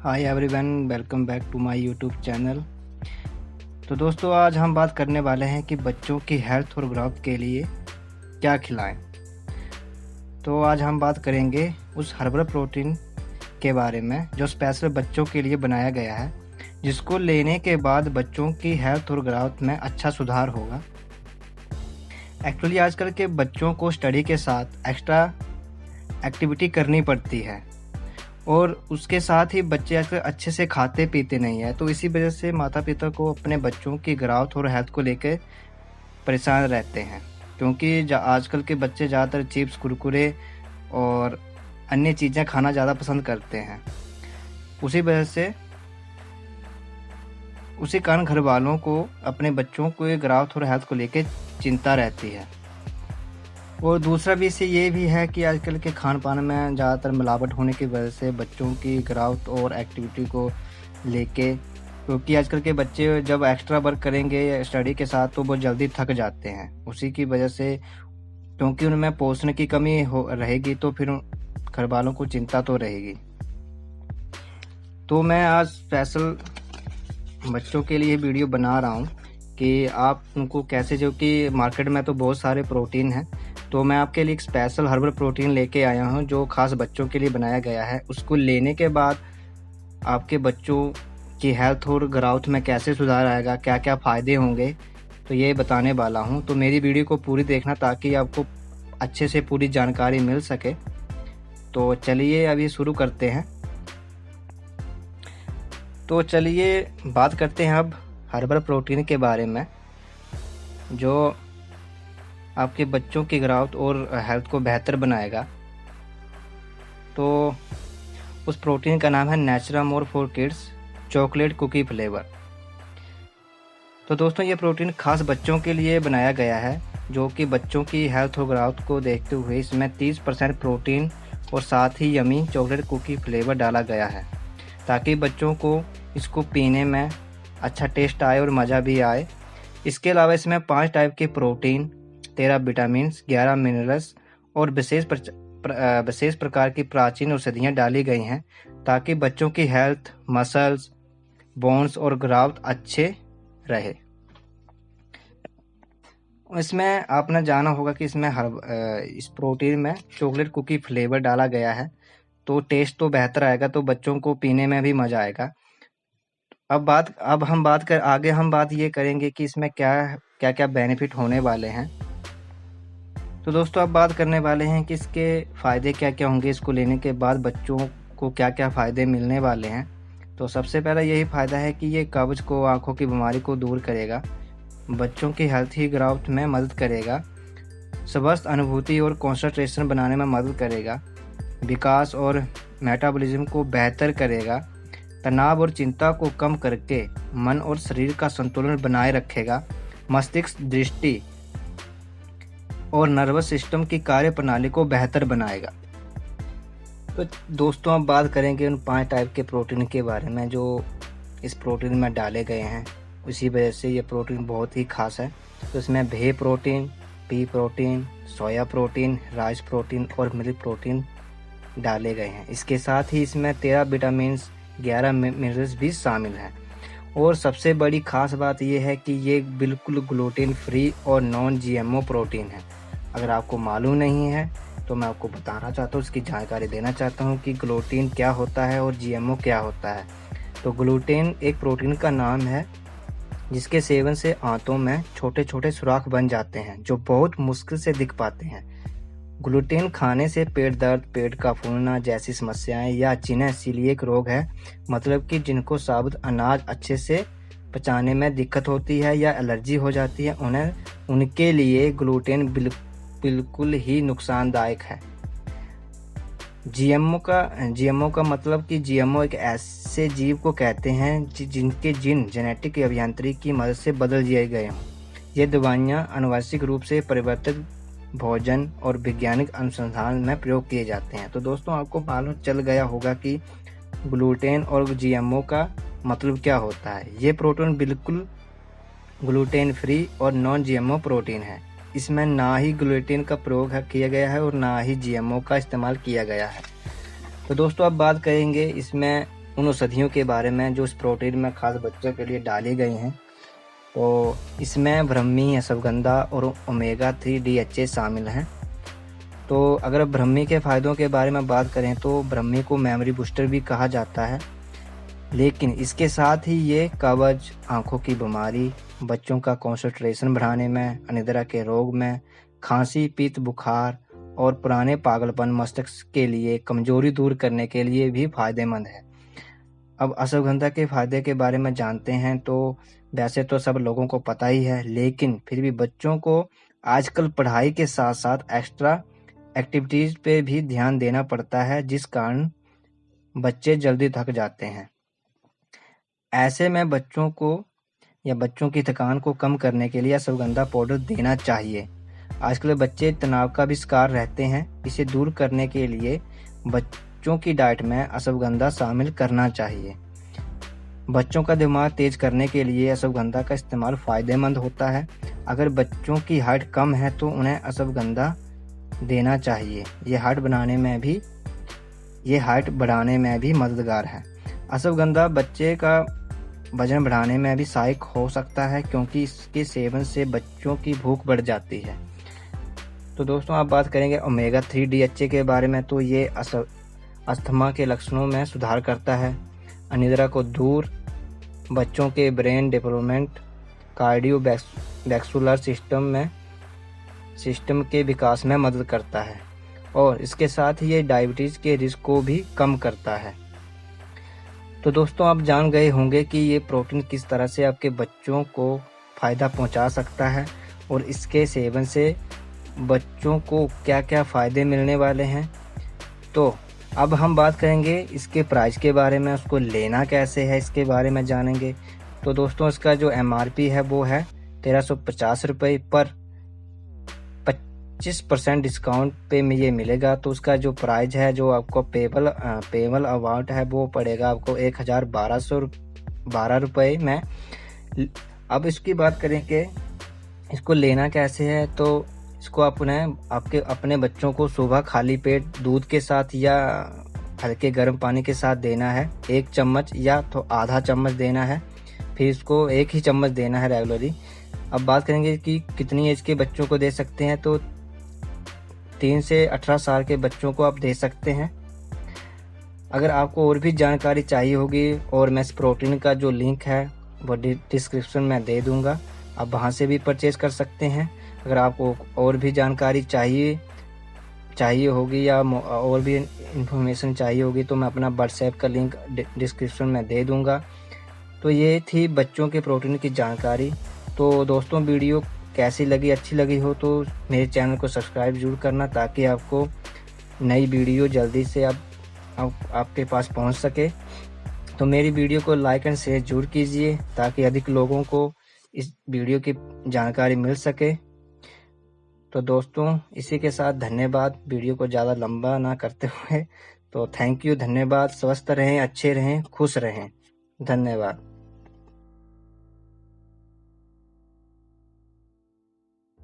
Hi everyone, welcome back to my YouTube channel. तो दोस्तों, आज हम बात करने वाले हैं कि बच्चों की हेल्थ और ग्रोथ के लिए क्या खिलाएं। तो आज हम बात करेंगे उस हर्बल प्रोटीन के बारे में जो स्पेशल बच्चों के लिए बनाया गया है, जिसको लेने के बाद बच्चों की हेल्थ और ग्रोथ में अच्छा सुधार होगा। एक्चुअली आजकल के बच्चों को स्टडी के साथ एक्स्ट्रा एक्टिविटी करनी पड़ती है और उसके साथ ही बच्चे आजकल अच्छे से खाते पीते नहीं है। तो इसी वजह से माता पिता को अपने बच्चों की ग्रोथ और हेल्थ को लेकर परेशान रहते हैं, क्योंकि आजकल के बच्चे ज़्यादातर चिप्स, कुरकुरे और अन्य चीज़ें खाना ज़्यादा पसंद करते हैं। उसी कारण घर वालों को अपने बच्चों को ग्रोथ और हेल्थ को लेकर चिंता रहती है। और दूसरा विषय ये भी है कि आजकल के खान पान में ज़्यादातर मिलावट होने की वजह से बच्चों की ग्रोथ और एक्टिविटी को लेके, क्योंकि आजकल के बच्चे जब एक्स्ट्रा वर्क करेंगे स्टडी के साथ तो वो जल्दी थक जाते हैं। उसी की वजह से, क्योंकि उनमें पोषण की कमी रहेगी तो फिर घर वालों को चिंता तो रहेगी। तो मैं आज स्पेशल बच्चों के लिए वीडियो बना रहा हूँ कि आप उनको कैसे, जो कि मार्केट में तो बहुत सारे प्रोटीन हैं, तो मैं आपके लिए एक स्पेशल हर्बल प्रोटीन लेके आया हूँ जो खास बच्चों के लिए बनाया गया है। उसको लेने के बाद आपके बच्चों की हेल्थ और ग्रोथ में कैसे सुधार आएगा, क्या क्या फ़ायदे होंगे, तो ये बताने वाला हूँ। तो मेरी वीडियो को पूरी देखना ताकि आपको अच्छे से पूरी जानकारी मिल सके। तो चलिए अभी शुरू करते हैं। तो चलिए बात करते हैं अब हर्बल प्रोटीन के बारे में जो आपके बच्चों की ग्रोथ और हेल्थ को बेहतर बनाएगा। तो उस प्रोटीन का नाम है Naturamore for kids chocolate cookie flavour. तो दोस्तों, ये प्रोटीन खास बच्चों के लिए बनाया गया है, जो कि बच्चों की हेल्थ और ग्रोथ को देखते हुए इसमें 30% प्रोटीन और साथ ही यमी चॉकलेट कुकी फ्लेवर डाला गया है, ताकि बच्चों को इसको पीने में अच्छा टेस्ट आए और मज़ा भी आए। इसके अलावा इसमें 5 टाइप के प्रोटीन, 13 विटामिन, 11 मिनरल्स और विशेष प्रकार की प्राचीन औषधियाँ डाली गई हैं, ताकि बच्चों की हेल्थ, मसल्स, बोन्स और ग्रोथ अच्छे रहे। इसमें आपने जाना होगा कि इसमें इस प्रोटीन में चॉकलेट कुकी फ्लेवर डाला गया है, तो टेस्ट तो बेहतर आएगा, तो बच्चों को पीने में भी मज़ा आएगा। अब हम बात ये करेंगे कि इसमें क्या क्या बेनिफिट होने वाले हैं। तो दोस्तों, अब बात करने वाले हैं कि इसके फ़ायदे क्या क्या होंगे, इसको लेने के बाद बच्चों को क्या क्या फ़ायदे मिलने वाले हैं। तो सबसे पहला यही फ़ायदा है कि ये कब्ज़ को, आँखों की बीमारी को दूर करेगा, बच्चों की हेल्थी ग्रोथ में मदद करेगा, स्वस्थ अनुभूति और कंसंट्रेशन बनाने में मदद करेगा, विकास और मेटाबॉलिज्म को बेहतर करेगा, तनाव और चिंता को कम करके मन और शरीर का संतुलन बनाए रखेगा, मस्तिष्क, दृष्टि और नर्वस सिस्टम की कार्य प्रणाली को बेहतर बनाएगा। तो दोस्तों, अब बात करेंगे उन 5 टाइप के प्रोटीन के बारे में जो इस प्रोटीन में डाले गए हैं। उसी वजह से ये प्रोटीन बहुत ही खास है। तो इसमें भे protein, P protein, soya protein, rice protein और मिल्क प्रोटीन डाले गए हैं। इसके साथ ही इसमें 13 विटामिन, 11 मिनरल्स भी शामिल हैं। और सबसे बड़ी खास बात यह है कि ये बिल्कुल ग्लूटेन फ्री और नॉन जीएमओ प्रोटीन है। अगर आपको मालूम नहीं है तो मैं आपको बताना चाहता हूँ, इसकी जानकारी देना चाहता हूँ कि ग्लूटेन क्या होता है और जीएमओ क्या होता है। तो ग्लूटेन एक प्रोटीन का नाम है जिसके सेवन से आंतों में छोटे छोटे सुराख बन जाते हैं, जो बहुत मुश्किल से दिख पाते हैं। ग्लूटेन खाने से पेट दर्द, पेट का फूलना जैसी समस्याएं, या जिन्हें सीलिएक रोग है, मतलब कि जिनको साबुत अनाज अच्छे से पचाने में दिक्कत होती है या एलर्जी हो जाती है, उनके लिए ग्लूटेन बिल्कुल ही नुकसानदायक है। जीएमओ का मतलब कि जीएमओ एक ऐसे जीव को कहते हैं जिनके जीन जेनेटिक अभियांत्रिकी की मदद से बदल दिए गए हों। ये दवाइयाँ आनुवंशिक रूप से परिवर्तित भोजन और वैज्ञानिक अनुसंधान में प्रयोग किए जाते हैं। तो दोस्तों, आपको मालूम चल गया होगा कि ग्लूटेन और जीएमओ का मतलब क्या होता है। ये प्रोटीन बिल्कुल ग्लूटेन फ्री और नॉन जीएमओ प्रोटीन है। इसमें ना ही ग्लूटेन का प्रयोग किया गया है और ना ही जीएमओ का इस्तेमाल किया गया है। तो दोस्तों, अब बात करेंगे इसमें उन औषधियों के बारे में जो इस प्रोटीन में खास बच्चों के लिए डाली गई हैं। तो इसमें ब्रह्मी, अश्वगंधा और ओमेगा 3 DHA शामिल हैं। तो अगर ब्रह्मी के फ़ायदों के बारे में बात करें तो ब्रह्मी को मेमोरी बूस्टर भी कहा जाता है, लेकिन इसके साथ ही ये कब्ज, आँखों की बीमारी, बच्चों का कंसंट्रेशन बढ़ाने में, अनिद्रा के रोग में, खांसी, पित्त, बुखार और पुराने पागलपन, मस्तिष्क के लिए कमजोरी दूर करने के लिए भी फायदेमंद है। अब अश्वगंधा के फायदे के बारे में जानते हैं। तो वैसे तो सब लोगों को पता ही है, लेकिन फिर भी बच्चों को आजकल पढ़ाई के साथ साथ एक्स्ट्रा एक्टिविटीज पे भी ध्यान देना पड़ता है, जिस कारण बच्चे जल्दी थक जाते हैं। ऐसे में बच्चों को या बच्चों की थकान को कम करने के लिए अश्वगंधा पाउडर देना चाहिए। आजकल बच्चे तनाव का भी शिकार रहते हैं, इसे दूर करने के लिए बच्चों की डाइट में अश्वगंधा शामिल करना चाहिए। बच्चों का दिमाग तेज करने के लिए अश्वगंधा का इस्तेमाल फायदेमंद होता है। अगर बच्चों की हाइट कम है तो उन्हें अश्वगंधा देना चाहिए। ये हाइट बढ़ाने में भी मददगार है। अश्वगंधा बच्चे का वजन बढ़ाने में भी सहायक हो सकता है, क्योंकि इसके सेवन से बच्चों की भूख बढ़ जाती है। तो दोस्तों, आप बात करेंगे ओमेगा 3 DHA के बारे में। तो ये अस्थमा के लक्षणों में सुधार करता है, अनिद्रा को दूर, बच्चों के ब्रेन डेवलपमेंट, कार्डियोवैस्कुलर सिस्टम के विकास में मदद करता है, और इसके साथ ही ये डायबिटीज के रिस्क को भी कम करता है। तो दोस्तों, आप जान गए होंगे कि ये प्रोटीन किस तरह से आपके बच्चों को फ़ायदा पहुंचा सकता है, और इसके सेवन से बच्चों को क्या क्या फ़ायदे मिलने वाले हैं। तो अब हम बात करेंगे इसके प्राइस के बारे में, उसको लेना कैसे है इसके बारे में जानेंगे। तो दोस्तों, इसका जो MRP है वो है 1350 रुपये पर 25% डिस्काउंट पे में ये मिलेगा। तो उसका जो प्राइस है, जो आपको पेबल अमाउंट है, वो पड़ेगा आपको 1112 रुपये में। अब इसकी बात करें कि इसको लेना कैसे है। तो इसको आपके अपने बच्चों को सुबह खाली पेट दूध के साथ या हल्के गर्म पानी के साथ देना है। 1 चम्मच या तो आधा चम्मच देना है, फिर इसको 1 ही चम्मच देना है रेगुलरली। अब बात करेंगे कि कितनी एज के बच्चों को दे सकते हैं। तो 3 से 18 साल के बच्चों को आप दे सकते हैं। अगर आपको और भी जानकारी चाहिए होगी, और मैं इस प्रोटीन का जो लिंक है वो डिस्क्रिप्शन में दे दूंगा, आप वहां से भी परचेज कर सकते हैं। अगर आपको और भी जानकारी चाहिए होगी या और भी इंफॉर्मेशन चाहिए होगी, तो मैं अपना व्हाट्सएप का लिंक डिस्क्रिप्शन में दे दूंगा। तो ये थी बच्चों के प्रोटीन की जानकारी। तो दोस्तों, वीडियो कैसी लगी, अच्छी लगी हो तो मेरे चैनल को सब्सक्राइब जरूर करना, ताकि आपको नई वीडियो जल्दी से आपके पास पहुंच सके। तो मेरी वीडियो को लाइक एंड शेयर जरूर कीजिए, ताकि अधिक लोगों को इस वीडियो की जानकारी मिल सके। तो दोस्तों, इसी के साथ धन्यवाद, वीडियो को ज़्यादा लंबा ना करते हुए। तो थैंक यू, धन्यवाद। स्वस्थ रहें, अच्छे रहें, खुश रहें। धन्यवाद।